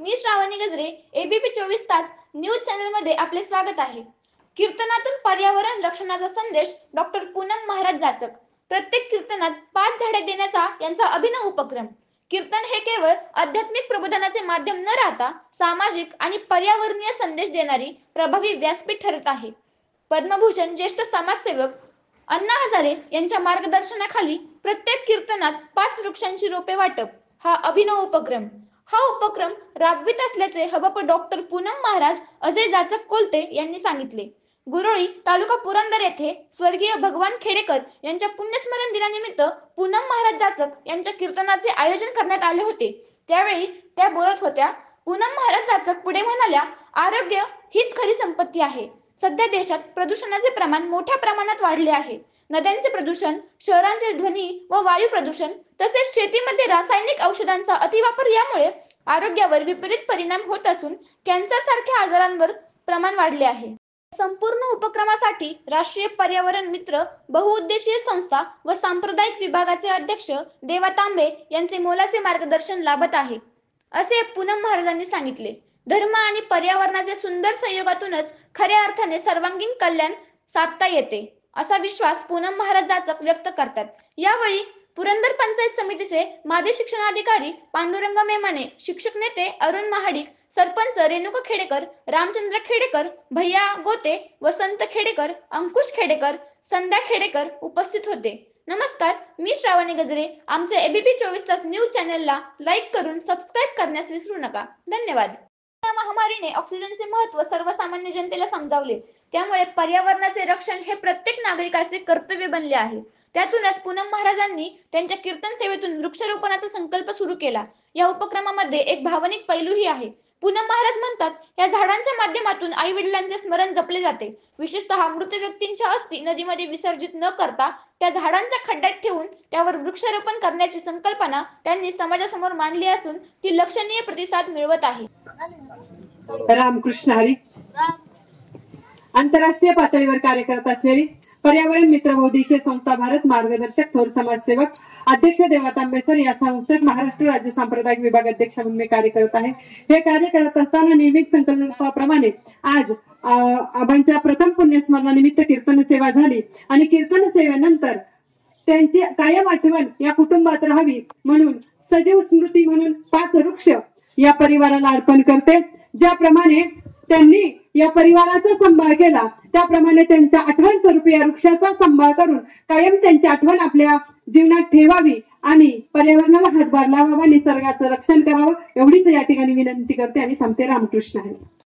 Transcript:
मी श्रावणी गजरे, एबीपी 24 तास न्यूज चॅनलमध्ये आपले स्वागत आहे। कीर्तनातून पर्यावरण रक्षणाचा संदेश डॉक्टर पूनम महाराज जाचक। प्रत्येक कीर्तनात 5 झाडे देण्याचा यांचा अभिनव उपक्रम। कीर्तन हे केवळ आध्यात्मिक प्रबोधनाचे माध्यम न राहता सामाजिक आणि पर्यावरणीय संदेश देणारी प्रभावी व्यासपीठ ठरत आहे। पद्मभूषण ज्येष्ठ समाजसेवक अण्णा हजारे यांच्या मार्गदर्शनाखाली प्रत्येक कीर्तनात 5 वृक्षांची रोपे वाटप हा अभिनव उपक्रम राबवित असल्याचे हबप डॉक्टर पूनम महाराज अजय जाचक कोलते यांनी सांगितले। गुरोळी तालुका पुरंदर येथे स्वर्गीय भगवान खेडेकर यांच्या पुण्यस्मरण दिनानिमित्त पूनम महाराज जाचक यांच्या कीर्तनाचे आयोजन करण्यात आले होते। त्यावेळी त्या बोलत होत्या। पूनम महाराज जाचक पुढे म्हणाल्या, आरोग्य हीच खरी संपत्ती आहे। सध्या देशात प्रदूषणाचे प्रमाण मोठ्या प्रमाणात वाढले आहे। नद्यांचे प्रदूषण, शहरांचे ध्वनी व वायू प्रदूषण तसेच शेतीमध्ये रासायनिक औषधांचा अतिवापर यामुळे आरोग्यावर विपरीत परिणाम होत असून कॅन्सर सारख्या आजारांवर प्रमाण वाढले आहे। संपूर्ण उपक्रमासाठी राष्ट्रीय पर्यावरण मित्र बहुउद्देशीय संस्था व सांप्रदायिक विभागाचे अध्यक्ष देवा तांबे यांचे मोलाचे मार्गदर्शन लाभत आहे, असे पूनम महाराजांनी सांगितले। धर्म आणि पर्यावरणाचे सुंदर संयोगातूनच खऱ्या अर्थाने सर्वांगीण कल्याण साधता येते, असा विश्वास पूनम महाराज जाचक व्यक्त करतात। यावेळी पुरंदर पंचायत समितीचे माजी शिक्षणाधिकारी पांडुरंग मेमाने, शिक्षक नेते अरुण महाडिक, सरपंच रेणुका खेडेकर, रामचंद्र खेडेकर, भैया गोते, वसंत खेडेकर, अंकुश खेडेकर, संध्या खेडेकर उपस्थित होते। नमस्कार, मी श्रावणी गजरे। आमचे एबीपी 24 तास न्यूज चॅनलला लाईक करून सबस्क्राईब करण्यास विसरू नका। धन्यवाद। या महामारीने ऑक्सिजनचे महत्त्व सर्वसामान्य जनतेला समजावले, त्यामुळे पर्यावरणाचे रक्षण हे प्रत्येक नागरिकाचे कर्तव्य बनले आहे। त्यातूनच पूनम महाराजांनी त्यांच्या कीर्तन सेवेतून वृक्षारोपणाचा संकल्प सुरू केला। या उपक्रमामध्ये एक भावनिक पैलूही आहे। पूनम महाराज म्हणतात, या झाडांच्या माध्यमातून आई वडिलांचे स्मरण जपले जाते। विशेषतः मृत व्यक्तींच्या अस्थी नदीमध्ये विसर्जित न करता त्या झाडांच्या खड्ड्यात ठेवून त्यावर वृक्षारोपण करण्याची संकल्पना त्यांनी समाजासमोर मांडली असून ती लक्षणीय प्रतिसाद मिळवत आहे। रामकृष्ण हरी। आंतरराष्ट्रीय पातळीवर कार्य करत असलेली पर्यावरण मित्र बहुउद्देशीय संस्था भारत मार्गदर्शक थोर समाजसेवक अध्यक्ष देवा तांबे सर या संस्थेत महाराष्ट्र राज्य सांप्रदायिक विभाग अध्यक्ष म्हणून मी कार्य करत आहे। हे कार्य करत असताना नियमित संकल्पनाप्रमाणे आज आबांच्या प्रथम पुण्यस्मरणानिमित्त कीर्तन सेवा झाली आणि कीर्तन सेवेनंतर त्यांची कायम आठवण या कुटुंबात राहावी म्हणून सजीव स्मृती म्हणून 5 वृक्ष या परिवाराला अर्पण करते। ज्याप्रमाणे त्यांनी या परिवाराचा सांभाळ केला, त्याप्रमाणे त्यांच्या आठवण स्वरूपी या वृक्षाचा सांभाळ करून कायम त्यांची आठवण आपल्या जीवनात ठेवावी आणि पर्यावरणाला हातभार लावावा, निसर्गाचं रक्षण करावं, एवढीच या ठिकाणी विनंती करते आणि थांबते। रामकृष्ण हरी।